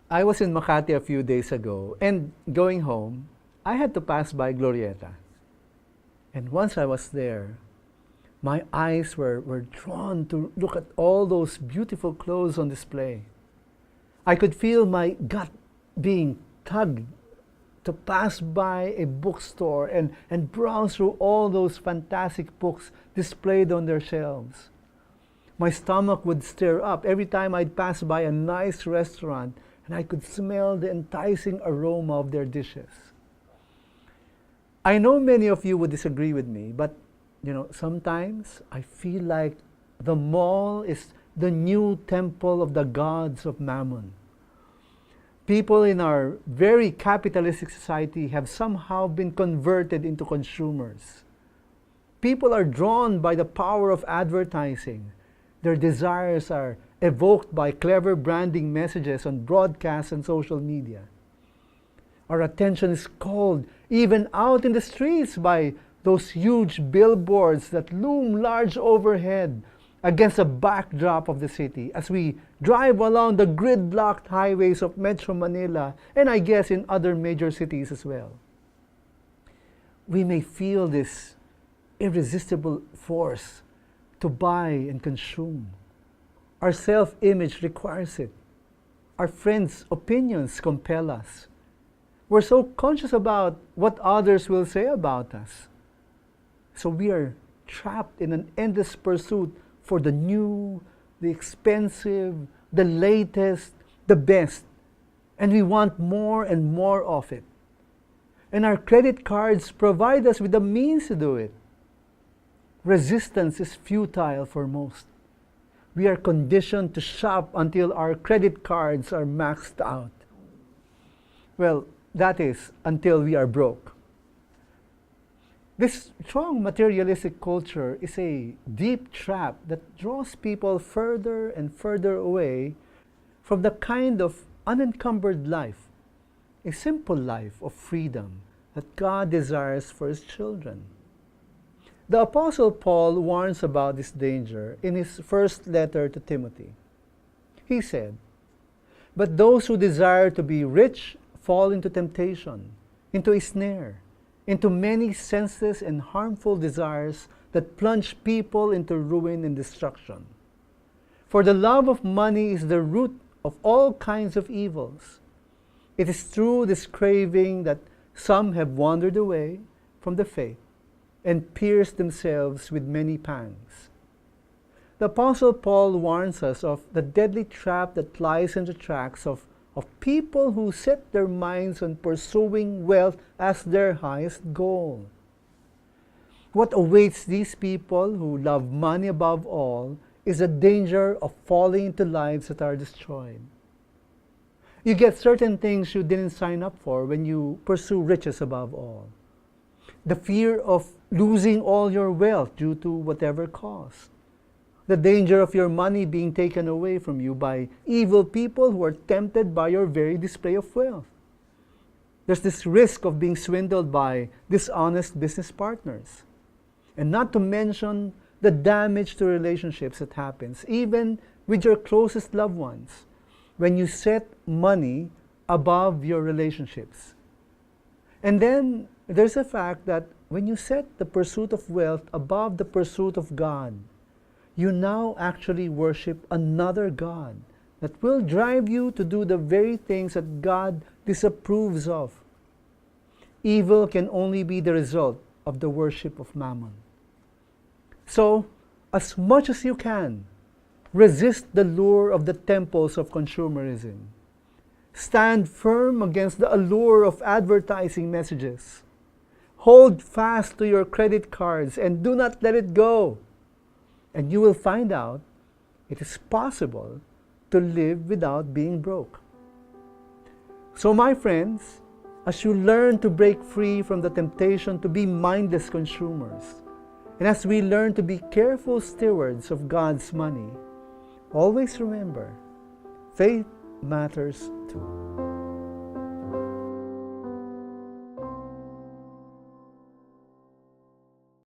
I was in Makati a few days ago, and going home, I had to pass by Glorieta. And once I was there, my eyes were drawn to look at all those beautiful clothes on display. I could feel my gut being tugged to pass by a bookstore and browse through all those fantastic books displayed on their shelves. My stomach would stir up every time I'd pass by a nice restaurant and I could smell the enticing aroma of their dishes. I know many of you would disagree with me, but sometimes I feel like the mall is the new temple of the gods of Mammon. People in our very capitalistic society have somehow been converted into consumers. People are drawn by the power of advertising. Their desires are evoked by clever branding messages on broadcasts and social media. Our attention is called even out in the streets by those huge billboards that loom large overhead against the backdrop of the city as we drive along the gridlocked highways of Metro Manila and I guess in other major cities as well. We may feel this irresistible force to buy and consume. Our self-image requires it. Our friends' opinions compel us. We're so conscious about what others will say about us. So we are trapped in an endless pursuit for the new, the expensive, the latest, the best. And we want more and more of it. And our credit cards provide us with the means to do it. Resistance is futile for most. We are conditioned to shop until our credit cards are maxed out. Well, that is, until we are broke. This strong materialistic culture is a deep trap that draws people further and further away from the kind of unencumbered life, a simple life of freedom that God desires for His children. The Apostle Paul warns about this danger in his first letter to Timothy. He said, "But those who desire to be rich fall into temptation, into a snare, into many senseless and harmful desires that plunge people into ruin and destruction. For the love of money is the root of all kinds of evils. It is through this craving that some have wandered away from the faith and pierced themselves with many pangs." The Apostle Paul warns us of the deadly trap that lies in the tracks of people who set their minds on pursuing wealth as their highest goal. What awaits these people who love money above all is the danger of falling into lives that are destroyed. You get certain things you didn't sign up for when you pursue riches above all. The fear of losing all your wealth due to whatever cost. The danger of your money being taken away from you by evil people who are tempted by your very display of wealth. There's this risk of being swindled by dishonest business partners. And not to mention the damage to relationships that happens, even with your closest loved ones, when you set money above your relationships. And then there's the fact that when you set the pursuit of wealth above the pursuit of God, you now actually worship another God that will drive you to do the very things that God disapproves of. Evil can only be the result of the worship of Mammon. So, as much as you can, resist the lure of the temples of consumerism. Stand firm against the allure of advertising messages. Hold fast to your credit cards and do not let it go. And you will find out it is possible to live without being broke. So my friends, as you learn to break free from the temptation to be mindless consumers, and as we learn to be careful stewards of God's money, always remember, faith matters too.